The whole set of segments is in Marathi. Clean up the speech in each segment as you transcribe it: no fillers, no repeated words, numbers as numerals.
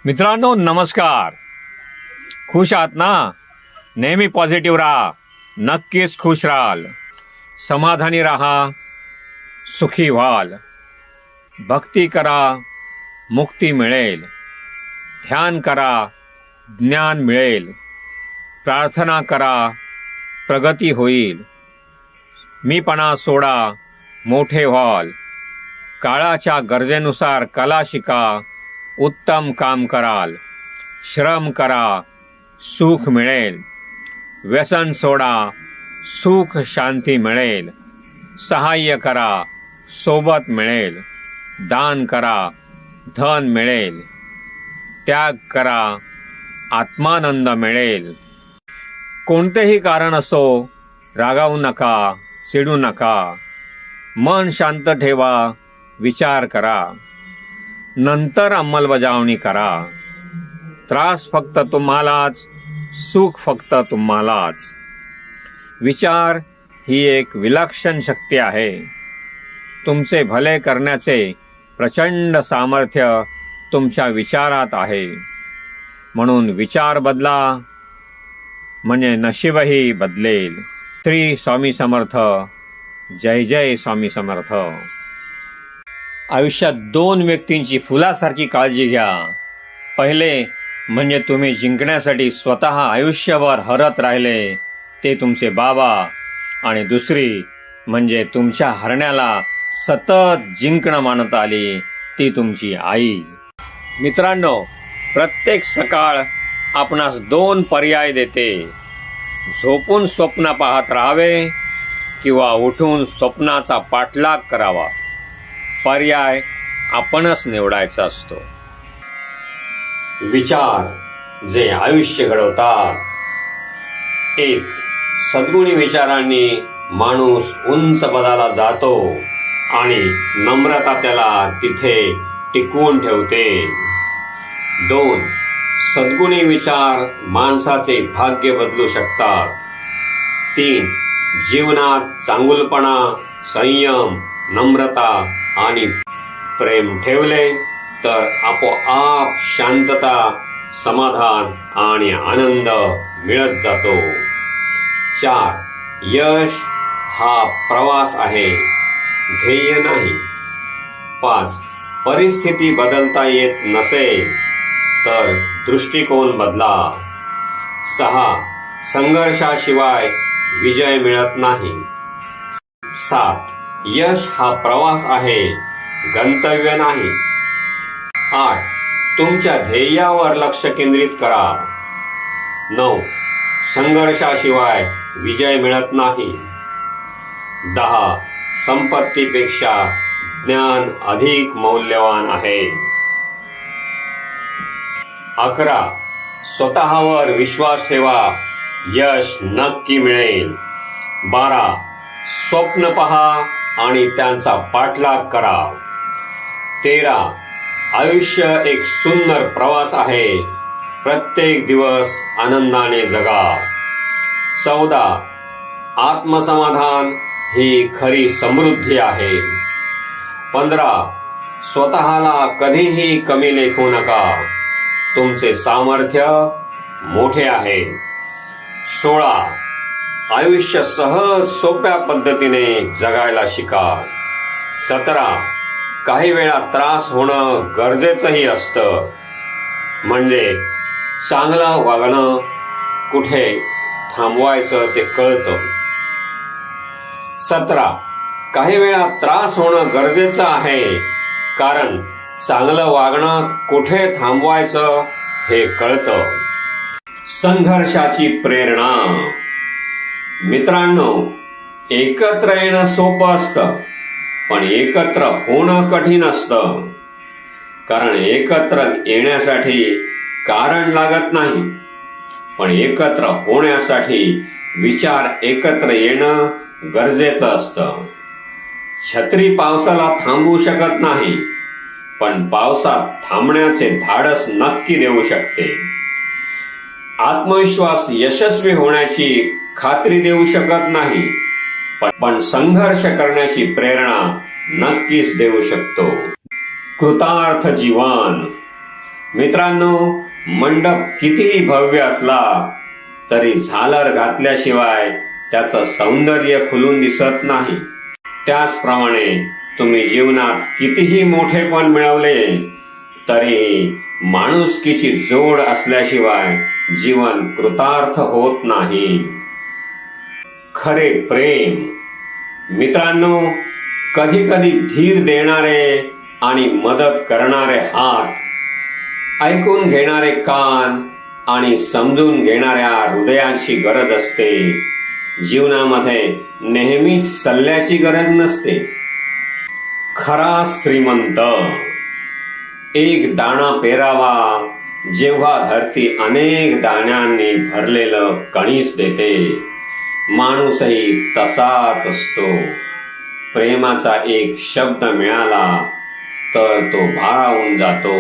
मित्रांनो नमस्कार. खुश आहात ना? नेहमी पॉझिटिव्ह राहा, नक्कीच खुश राहाल. समाधानी राहा, सुखी व्हाल. भक्ती करा, मुक्ती मिळेल. ध्यान करा, ज्ञान मिळेल. प्रार्थना करा, प्रगती होईल. मीपणा सोडा, मोठे व्हाल. काळाच्या गरजेनुसार कला शिका, उत्तम काम कराल. श्रम करा, सुख मिळेल. व्यसन सोडा, सुख शांती मिळेल. सहाय्य करा, सोबत मिळेल. दान करा, धन मिळेल. त्याग करा, आत्मानंद मिळेल. कोणतेही कारण असो, रागावू नका, चिडू नका. मन शांत ठेवा, विचार करा, नंतर अंमलबजावणी करा. त्रास फक्त तुम्हालाच, सुख फक्त तुम्हालाच. विचार ही एक विलक्षण शक्ती आहे. तुमचे भले करण्याचे प्रचंड सामर्थ्य तुमच्या विचारात आहे. म्हणून विचार बदला, म्हणजे नशीबही बदलेल. श्री स्वामी समर्थ. जय जय स्वामी समर्थ. आयुष्यात दोन व्यक्तींची फुलासारखी काळजी घ्या. पहिले म्हणजे तुम्ही जिंकण्यासाठी स्वतः आयुष्यभर हरत राहिले, ते तुमचे बाबा. आणि दुसरी म्हणजे तुमच्या हरण्याला सतत जिंकणं मानत आली, ती तुमची आई. मित्रांनो, प्रत्येक सकाळ आपणास दोन पर्याय देते. झोपून स्वप्न पाहत राहावे किंवा उठून स्वप्नाचा पाठलाग करावा. पर्याय आपणच निवडायचा असतो. विचार जे आयुष्य घडवतात. 1. सद्गुणी विचारांनी माणूस उंच पदाला जातो आणि नम्रता त्याला तिथे टिकवून ठेवते. 2. सद्गुणी विचार माणसाचे भाग्य बदलू शकतात. 3. जीवनात चांगुलपणा, संयम, नम्रता आणि प्रेम ठेवले तर आपोआप शांतता, समाधान आणि आनंद मिळत जातो. 4. यश हा प्रवास आहे, ध्येय नाही. 5. परिस्थिती बदलता येत नसेल तर दृष्टिकोन बदला. 6. संघर्षाशिवाय विजय मिळत नाही. 7. यश हा प्रवास आहे, गंतव्य नाही. 8. तुमच्या ध्येयावर लक्ष केंद्रित करा. 9. संघर्षाशिवाय विजय मिळत नाही. 10. संपत्तीपेक्षा ज्ञान अधिक मौल्यवान आहे. 11. स्वतःवर विश्वास ठेवा, यश नक्की मिळेल. 12. स्वप्न पहा आणि त्यांचा पाठलाग करा. 13. आयुष्य एक सुंदर प्रवास आहे, प्रत्येक दिवस आनंदाने जगा. 14. आत्मसमाधान ही खरी समृद्धी आहे. 15. स्वतःला कधीही कमी लेखू नका, तुमचे सामर्थ्य मोठे आहे. 16. आयुष्य सहज सोप्या पद्धतीने जगायला शिका. 17. काही वेळा त्रास होणं गरजेचंही असतं, म्हणजे चांगलं वागणं कुठे थांबवायचं ते कळतं. 17. काही वेळा त्रास होणं गरजेचं आहे, कारण चांगलं वागणं कुठे थांबवायचं हे कळतं. संघर्षाची प्रेरणा. मित्रांनो, एकत्र येणं सोपं असतं, पण एकत्र होणं कठीण असतं. कारण एकत्र येण्यासाठी कारण लागत नाही, पण एकत्र होण्यासाठी विचार एकत्र येणं गरजेचं असतं. छत्री पावसाला थांबवू शकत नाही, पण पावसात थांबण्याचे धाडस नक्की देऊ शकते. आत्मविश्वास यशस्वी होण्याची खात्री देऊ शकत नाही, पण संघर्ष करण्याची प्रेरणा नक्कीच देऊ शकतो. कृतार्थ जीवन. मित्रांनो, मंडप कितीही भव्य असला तरी झालर घातल्याशिवाय त्याचं सौंदर्य खुलून दिसत नाही. त्याचप्रमाणे तुम्ही जीवनात कितीही मोठेपण मिळवले तरी माणुसकीची जोड असल्याशिवाय जीवन कृतार्थ होत नाही. खरे प्रेम. मित्रांनो, कधी कधी धीर देणारे आणि मदत करणारे हात, ऐकून घेणारे कान आणि समजून घेणाऱ्या हृदयाची गरज असते. जीवनामध्ये नेहमीच सल्ल्याची गरज नसते. खरा श्रीमंत एक दाणा पेरावा जेव्हा धरती अनेक दाण्यांनी भरलेलं कणीस देते. माणूसही तसाच असतो. प्रेमाचा एक शब्द मिळाला तर तो भारावून जातो.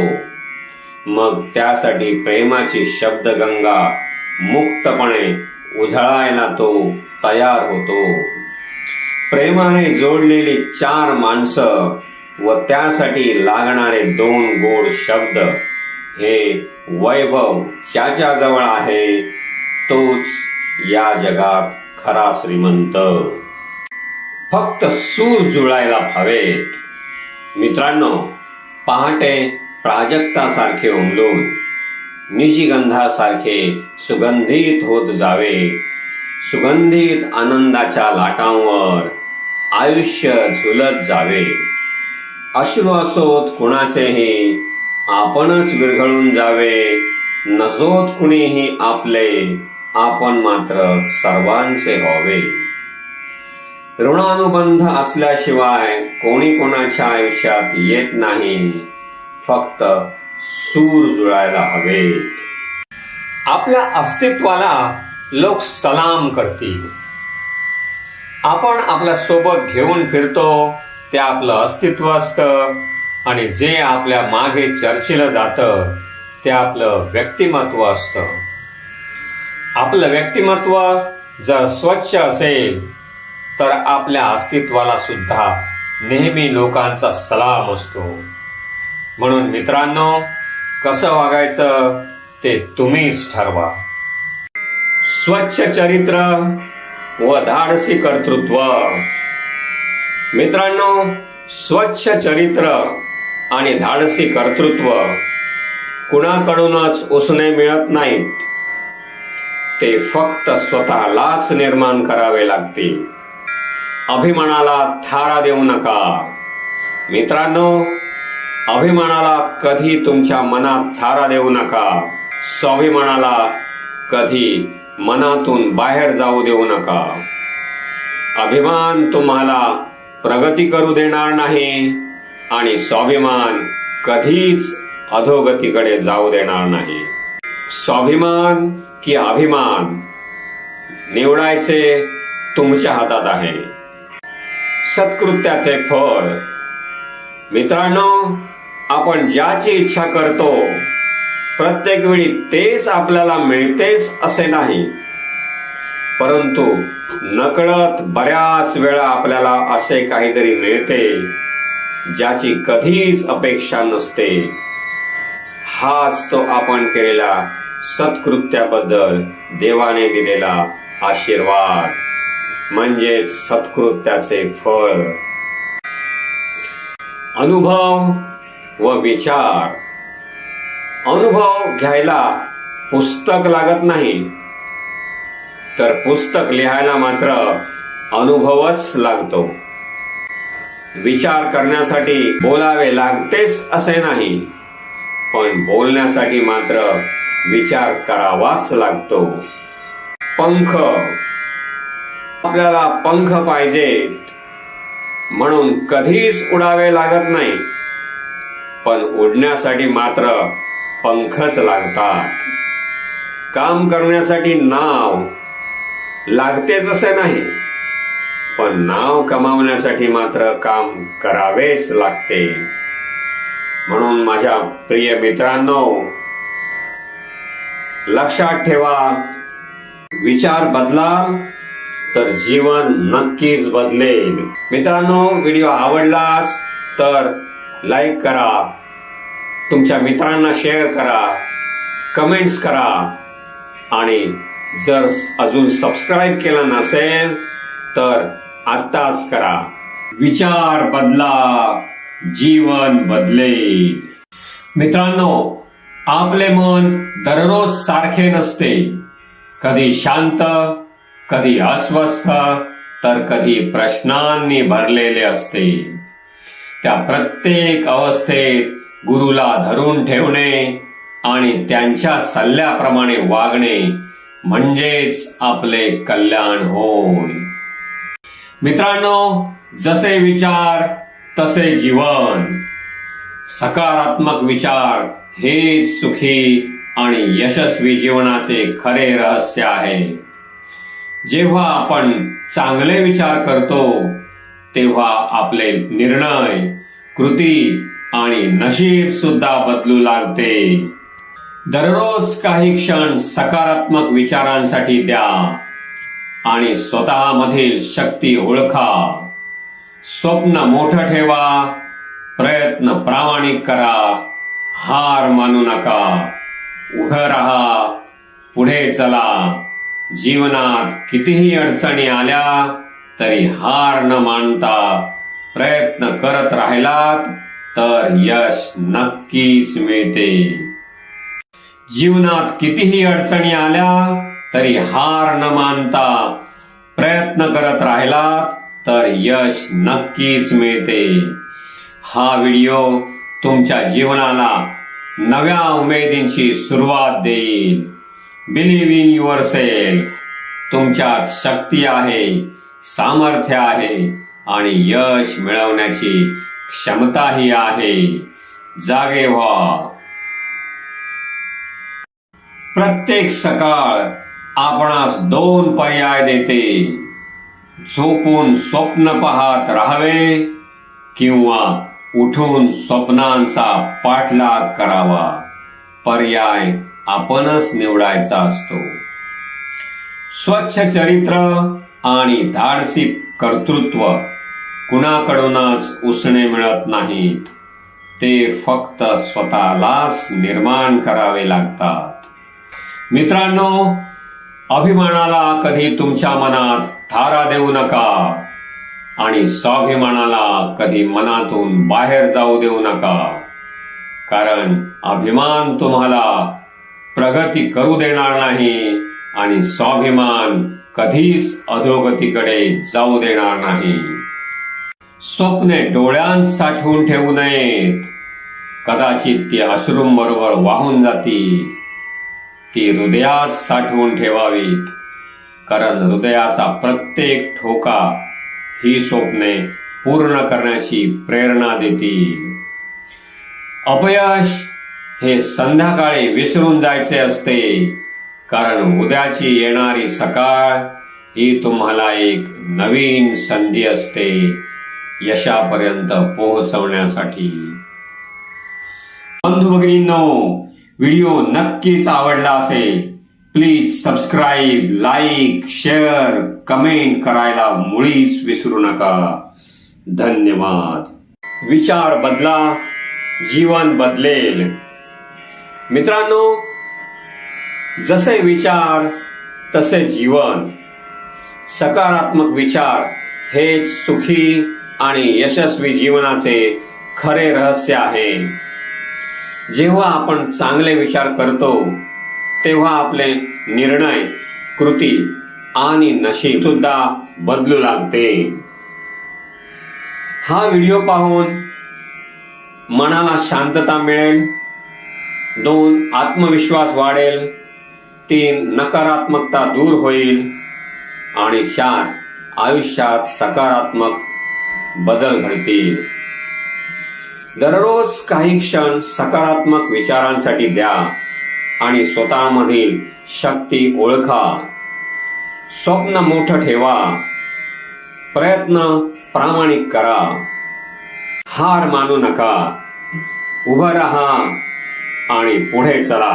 मग त्यासाठी प्रेमाची शब्दगंगा मुक्तपणे उधळायला तो तयार होतो. प्रेमाने जोडलेली 4 माणसं व त्यासाठी लागणारे 2 गोड शब्द, हे वैभव ज्याच्याजवळ आहे तोच या जगात खरा श्रीमंत. फक्त सूर जुळायला हवेत. मित्रांनो, पहाटे प्राजक्तासारखे उमलून निशिगंधासारखे सुगंधित होत जावे. सुगंधित आनंदाच्या लाटांवर आयुष्य झुलत जावे. अश्रू असोत कुणाचेही आपणच विरघळून जावे. नसोत कुणीही आपले, आपण मात्र सर्वांचे व्हावे. ऋणानुबंध असल्याशिवाय कोणी कोणाच्या आयुष्यात येत नाही. फक्त सूर जुळायला हवेत. आपल्या अस्तित्वाला लोक सलाम करतील. आपण आपल्या सोबत घेऊन फिरतो ते आपलं अस्तित्व असतं आणि जे आपल्या मागे चर्चिलं जातं ते आपलं व्यक्तिमत्व असतं. आपलं व्यक्तिमत्व जर स्वच्छ असेल तर आपल्या अस्तित्वाला सुद्धा नेहमी लोकांचा सलाम असतो. म्हणून मित्रांनो, कसं वागायचं ते तुम्हीच ठरवा. स्वच्छ चरित्र व धाडसी कर्तृत्व. मित्रांनो, स्वच्छ चरित्र आणि धाडसी कर्तृत्व कुणाकडूनच उसने मिळत नाहीत. ते फक्त स्वतःलाच निर्माण करावे लागतील. अभिमानाला थारा देऊ नका. मित्रांनो, अभिमानाला कधी तुमच्या मनात थारा देऊ नका. स्वाभिमानाला कधी मनातून बाहेर जाऊ देऊ नका. अभिमान तुम्हाला प्रगती करू देणार नाही आणि स्वाभिमान कधीच अधोगतीकडे जाऊ देणार नाही. स्वाभिमान की अभिमान निवडायचे तुमच्या हातात आहे. सत्कृत्याचे फळ. मित्रांनो, आपण ज्याची इच्छा करतो प्रत्येक वेळी तेच आपल्याला मिळतेच असे नाही, परंतु नकळत बऱ्याच वेळा आपल्याला असे काहीतरी मिळते ज्याची कधीच अपेक्षा नसते. हाच तो आपण केलेल्या सत्कृत्याबद्दल देवाने दिलेला आशीर्वाद, म्हणजेच सत्कृत्याचे फळ. अनुभव व विचार. अनुभव घ्यायला पुस्तक लागत नाही, तर पुस्तक लिहायला मात्र अनुभवच लागतो. विचार करण्यासाठी बोलावे लागतेच असे नाही, पण बोलण्यासाठी मात्र विचार करावाच लागतो. पंख. आपल्याला पंख पाहिजेत म्हणून कधीच उडावे लागत नाही, पण उडण्यासाठी मात्र पंखच लागतात. काम करण्यासाठी नाव लागतेच असे नाही, पण नाव कमावण्यासाठी मात्र काम करावेच लागते. म्हणून माझ्या प्रिय मित्रांनो, लक्षात ठेवा, विचार बदलाल तर जीवन नक्कीच बदलेल. मित्रांनो, व्हिडिओ आवडलास तर लाईक करा, तुमच्या मित्रांना शेअर करा, कमेंट्स करा आणि जर अजून सबस्क्राईब केलं नसेल तर आत्ताच करा. विचार बदला, जीवन बदलेल. मित्रांनो, आपले मन दररोज सारखे नसते. कधी शांत, कधी अस्वस्थ, तर कधी प्रश्नांनी भरलेले असते. त्या प्रत्येक अवस्थेत गुरुला धरून ठेवणे आणि त्यांच्या सल्ल्याप्रमाणे वागणे म्हणजेच आपले कल्याण होय. मित्रांनो, जसे विचार तसे जीवन. सकारात्मक विचार हे सुखी आणि यशस्वी जीवनाचे खरे रहस्य आहे. जेव्हा आपण चांगले विचार करतो तेव्हा आपले निर्णय, कृती आणि नशीब सुद्धा बदलू लागते. दररोज काही क्षण सकारात्मक विचारांसाठी द्या आणि स्वतःमधील शक्ती ओळखा. स्वप्न मोठं ठेवा, प्रयत्न प्रामाणिक करा, हार मानू नका. उभं राहा, पुढे चला. जीवनात कितीही अडचणी आल्या तरी हार न मानता प्रयत्न करत राहिलात तर यश नक्कीच मिळते. जीवनात कितीही अडचणी आल्या तरी हार न मानता प्रयत्न करत राहिलात तर यश नक्कीच मिळते. हा व्हिडिओ तुमच्या जीवनाला नव्या उमेदींची सुरुवात देईल. Believe in your self. तुमच्यात शक्ती आहे, सामर्थ्य आहे आणि यश मिळवण्याची क्षमताही आहे. जागे व्हा. प्रत्येक सकाळ आपणास 2 पर्याय देते. झोपून स्वप्न पाहत राहावे किंवा उठून स्वप्नांचा पाठलाग करावा. पर्याय आपणच निवडायचा असतो. स्वच्छ चरित्र आणि धाडसी कर्तृत्व कुणाकडूनच उसणे मिळत नाहीत. ते फक्त स्वतःलाच निर्माण करावे लागतात. मित्रांनो, अभिमानाला कधी तुमच्या मनात थारा देऊ नका आणि स्वाभिमानाला कधी मनातून बाहेर जाऊ देऊ नका. कारण अभिमान तुम्हाला प्रगती करू देणार नाही आणि स्वाभिमान कधीच अधोगतीकडे जाऊ देणार नाही. स्वप्ने डोळ्यांत साठवून ठेवू नयेत. कदाचित ती अश्रूंबरोबर वाहून जातील. ती हृदयात साठवून ठेवावीत. कारण हृदयाचा प्रत्येक ठोका ही स्वप्ने पूर्ण करण्याची प्रेरणा देतील. अपयश हे संध्याकाळी विसरून जायचे असते. कारण उद्याची येणारी सकाळ ही तुम्हाला एक नवीन संधी असते यशापर्यंत पोहोचवण्यासाठी. बंधू भगिनींनो, व्हिडिओ नक्कीच आवडला असेल. Please subscribe, like, share, comment करायला मुळीच विसरू नका. धन्यवाद. विचार बदला, जीवन बदलेल. मित्रांनो, जसे विचार तसे जीवन. सकारात्मक विचार हेच सुखी आणि यशस्वी जीवनाचे खरे रहस्य आहे. जेव्हा आपण चांगले विचार करतो तेव्हा आपले निर्णय, कृती आणि नशीब सुद्धा बदलू लागते. हा व्हिडिओ पाहून मनाला शांतता मिळेल. 2 आत्मविश्वास वाढेल. 3 नकारात्मकता दूर होईल आणि 4 आयुष्यात सकारात्मक बदल घडतील. दररोज काही क्षण सकारात्मक विचारांसाठी द्या आणि स्वतःमधील शक्ती ओळखा. स्वप्न मोठं ठेवा, प्रयत्न प्रामाणिक करा, हार मानू नका. उभं राहा आणि पुढे चला.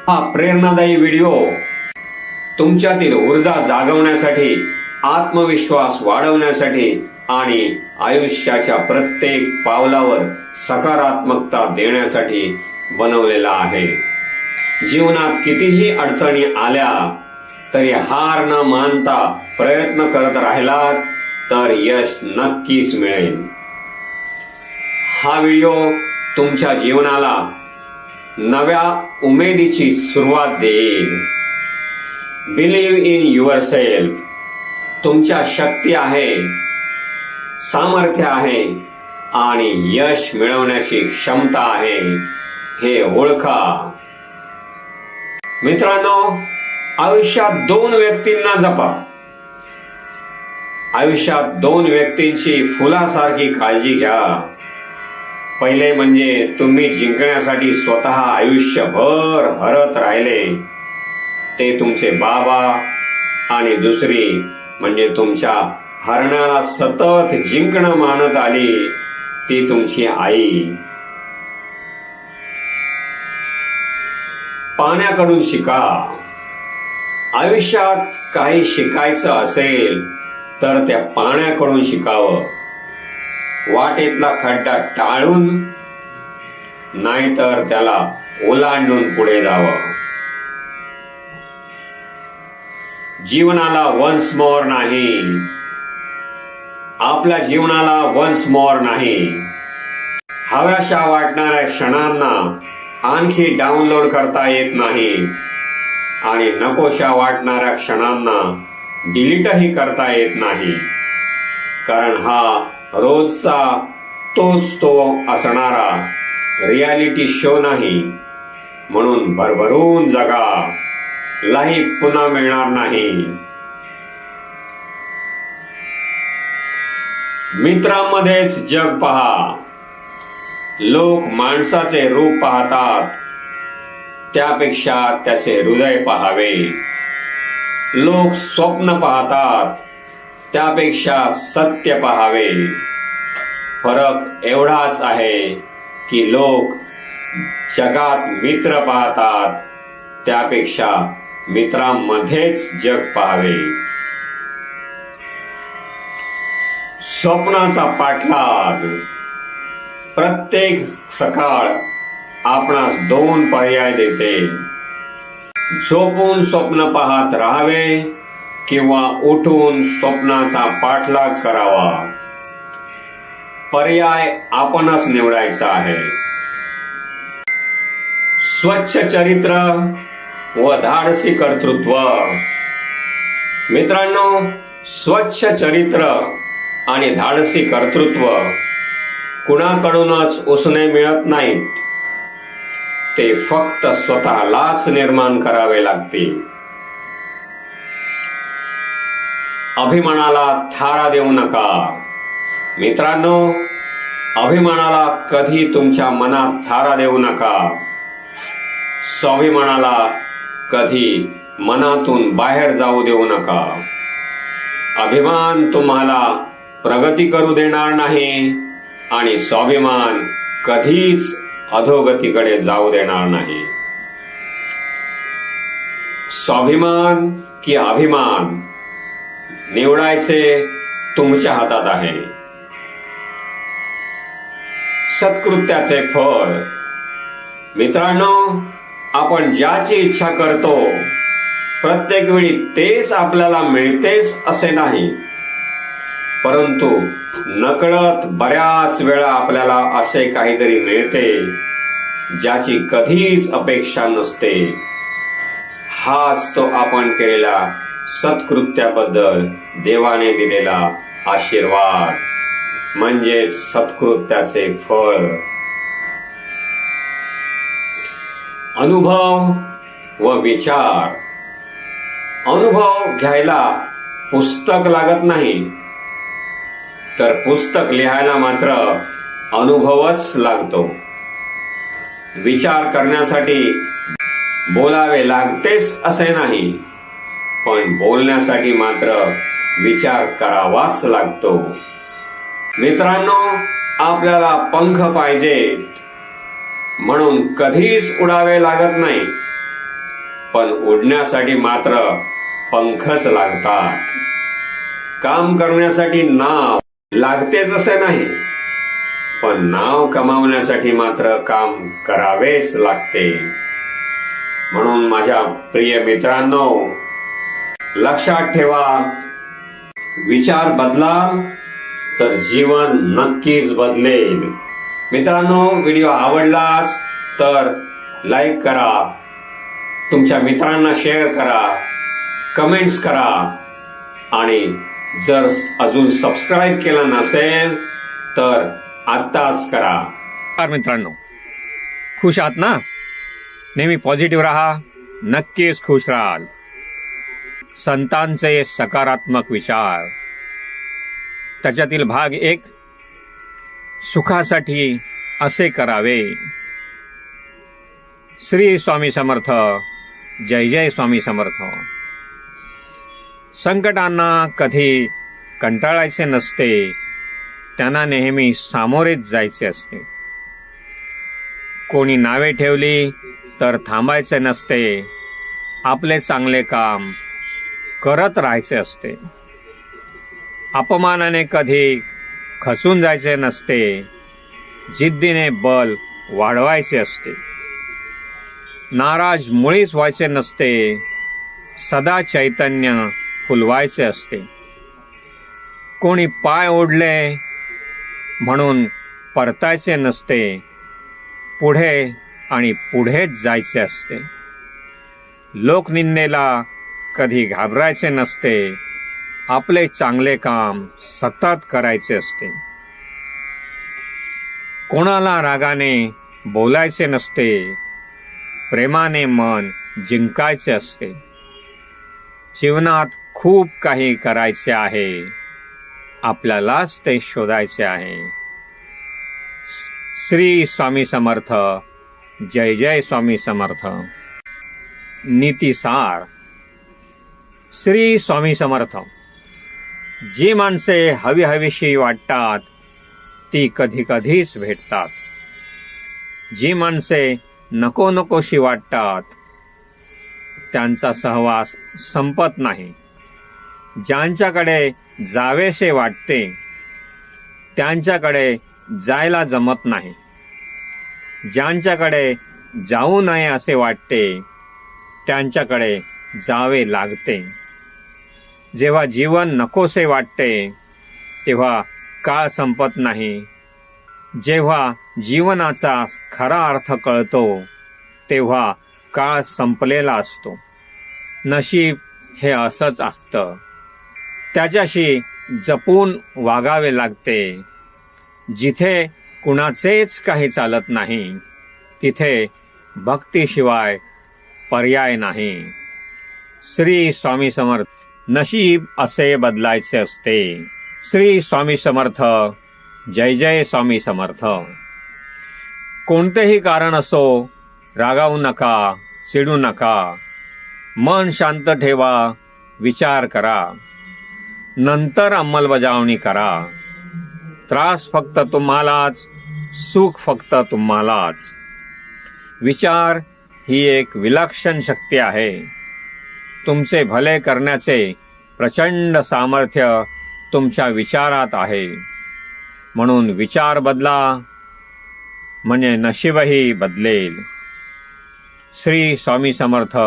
हा प्रेरणादायी व्हिडिओ तुमच्यातील ऊर्जा जागवण्यासाठी, आत्मविश्वास वाढवण्यासाठी आणि आयुष्याच्या प्रत्येक पावलावर सकारात्मकता देण्यासाठी बनवलेला आहे. जीवनात कितीही अडचणी आल्या तरी हार न मानता प्रयत्न करत राहिलात तर यश नक्कीच मिळेल. हा व्हिडिओ तुमच्या जीवनाला नव्या उमेदीची सुरुवात देईल. Believe in your self. तुमच्या शक्ती आहे, सामर्थ्य आहे आणि यश मिळवण्याची क्षमता आहे हे ओळखा. मित्रांनो, आयुष्यात 2 व्यक्तींना जपा. आयुष्यात 2 व्यक्तींची फुलासारखी काळजी घ्या. पहिले म्हणजे तुम्ही जिंकण्यासाठी स्वतः आयुष्यभर हरत राहिले ते तुमचे बाबा आणि दुसरी म्हणजे तुमच्या हरण्याला सतत जिंकणं मानत आली ती तुमची आई. पाण्याकडून शिका. आयुष्यात काही शिकायचं असेल तर त्या पाण्याकडून शिकावं. वाटेतला खड्डा टाळून नाहीतर त्याला ओलांडून पुढे जावं. जीवनाला वन्स मोर नाही. आपल्या जीवनाला वन्स मोर नाही. हव्याशा वाटणाऱ्या क्षणांना आणखी डाउनलोड करता येत नाही आणि नकोशा वाटणाऱ्या क्षणांना डिलीटही करता येत नाही. कारण हा रोजचा तोच तो असणारा रियालिटी शो नाही. म्हणून भरभरून जगा. लाईफ पुन्हा मिळणार नाही. मित्रांमध्येच जग पहा. लोक माणसाचे रूप पाहतात त्यापेक्षा त्याचे हृदय पाहावे. लोक स्वप्न पाहतात त्यापेक्षा सत्य पाहावे. फरक एवढाच आहे की लोक जगात मित्र पाहतात त्यापेक्षा मित्रांमध्येच जग पाहावे. स्वप्नाचा पाठलाग. प्रत्येक सकाळ आपणास 2 पर्याय देते. झोपून स्वप्न पाहत राहावे किंवा उठून स्वप्नाचा पाठलाग करावा. पर्याय आपणच निवडायचा आहे. स्वच्छ चरित्र व धाडसी कर्तृत्व. मित्रांनो, स्वच्छ चरित्र आणि धाडसी कर्तृत्व कुणाकडूनच उसने मिळत नाहीत. ते फक्त स्वतःलाच निर्माण करावे लागते. अभिमानाला थारा देऊ नका. मित्रांनो, अभिमानाला कधी तुमच्या मनात थारा देऊ नका. स्वाभिमानाला कधी मनातून बाहेर जाऊ देऊ नका. अभिमान तुम्हाला प्रगती करू देणार नाही आणि स्वाभिमान कधीच अधोगतीकडे जाऊ देणार नाही. स्वाभिमान की अभिमान निवडायचे तुमच्या हातात आहे. सत्कृत्याचे फळ. मित्रांनो, आपण ज्याची इच्छा करतो प्रत्येक वेळी तेच आपल्याला मिळतेच असे नाही, परंतु नकळत बऱ्याच वेळा आपल्याला असे काहीतरी मिळते ज्याची कधीच अपेक्षा नसते. हाच तो आपण केलेला सत्कृत्याबद्दल देवाने दिलेला आशीर्वाद म्हणजे सत्कृत्याचे फळ. अनुभव व विचार. अनुभव घ्यायला पुस्तक लागत नाही, तर पुस्तक लिहायला मात्र अनुभवच लागतो. विचार करण्यासाठी बोलावे लागतेच असे नाही, पण बोलण्यासाठी मात्र विचार करावाच लागतो. मित्रांनो, आपल्याला पंख पाहिजेत म्हणून कधीच उडावे लागत नाही, पण उडण्यासाठी मात्र पंखच लागतात. काम करण्यासाठी नाव लागतेच असं नाही, पण नाव कमावण्यासाठी मात्र काम करावेच लागते. म्हणून माझ्या प्रिय मित्रांनो, लक्षात ठेवा, विचार बदलाल तर जीवन नक्कीच बदलेल. मित्रांनो, व्हिडिओ आवडलाच तर लाईक करा, तुमच्या मित्रांना शेअर करा, कमेंट्स करा आणि जर अजून सबस्क्राईब केलं नसेल तर आत्ताच करा. मित्रांनो, खुश आहात ना? नेहमी पॉझिटिव्ह राहा, नक्कीच खुश राहाल. संतांचे सकारात्मक विचार, त्याच्यातील भाग 1, सुखासाठी असे करावे. श्री स्वामी समर्थ. जय जय स्वामी समर्थ. संकटांना कधी कंटाळायचे नसते, त्यांना नेहमी सामोरेच जायचे असते. कोणी नावे ठेवली तर थांबायचे नसते, आपले चांगले काम करत राहायचे असते. अपमानाने कधी खचून जायचे नसते, जिद्दीने बल वाढवायचे असते. नाराज मुळीच व्हायचे नसते, सदा चैतन्य फुलवायचे असते. कोणी पाय ओढले म्हणून परतायचे नसते, पुढे आणि पुढेच जायचे असते. लोकनिंदेला कधी घाबरायचे नसते, आपले चांगले काम सतत करायचे असते. कोणाला रागाने बोलायचे नसते, प्रेमाने मन जिंकायचे असते. जीवनात खूप काही करायचे आहे, आपल्यालाच ते शोधायचे आहे. श्री स्वामी समर्थ. जय जय स्वामी समर्थ. नीतिसार. श्री स्वामी समर्थ. जी माणसे हवीहवीशी वाटतात ती कधी कधीच भेटतात. जी माणसे नको नकोशी वाटतात त्यांचा सहवास संपत नाही. ज्यांच्याकडे जावेसे वाटते त्यांच्याकडे जायला जमत नाही. ज्यांच्याकडे जाऊ नये असे वाटते त्यांच्याकडे जावे लागते. जेव्हा जीवन नकोसे वाटते तेव्हा काळ संपत नाही. जेव्हा जीवनाचा खरा अर्थ कळतो तेव्हा काळ संपलेला असतो. नशीब हे असंच असतं, त्याच्याशी जपून वागावे लागते. जिथे कुणाचेच काही चालत नाही तिथे भक्तीशिवाय पर्याय नाही. श्री स्वामी समर्थ. नशीब असे बदलायचे असते. श्री स्वामी समर्थ. जय जय स्वामी समर्थ. कोणतेही कारण असो, रागावू नका, चिडू नका. मन शांत ठेवा, विचार करा, नंतर अंमलबजावणी करा. त्रास फक्त तुम्हालाच, सुख फक्त तुम्हालाच. विचार ही एक विलक्षण शक्ती आहे. तुमचे भले करण्याचे प्रचंड सामर्थ्य तुमच्या विचारात आहे. म्हणून विचार बदला म्हणजे नशीबही बदलेल. श्री स्वामी समर्थ.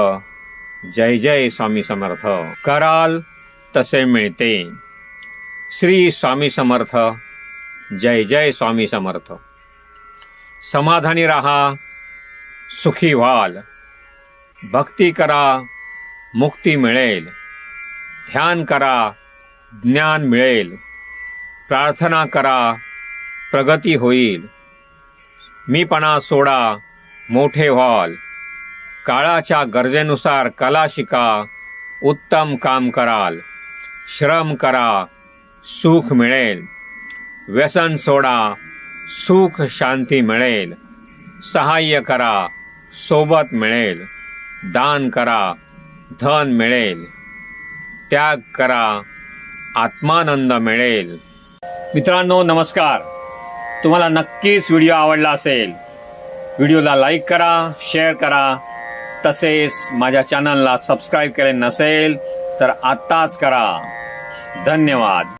जय जय स्वामी समर्थ. कराल तसे मिळते. श्री स्वामी समर्थ. जय जय स्वामी समर्थ. समाधानी राहा, सुखी व्हाल. भक्ती करा, मुक्ती मिळेल. ध्यान करा, ज्ञान मिळेल. प्रार्थना करा, प्रगती होईल. मीपणा सोडा, मोठे व्हाल. काळाच्या गरजेनुसार कला शिका, उत्तम काम कराल. श्रम करा, सुख मिळेल. व्यसन सोडा, सुख शांती मिळेल. सहाय्य करा, सोबत मिळेल. दान करा, धन मिळेल. त्याग करा, आत्मानंद मिळेल. मित्रांनो, नमस्कार. तुम्हाला नक्कीच व्हिडिओ आवडला असेल. व्हिडिओला लाईक करा, शेअर करा. तसेच माझ्या चॅनलला सबस्क्राईब केले नसेल तर आत्ताच करा. धन्यवाद.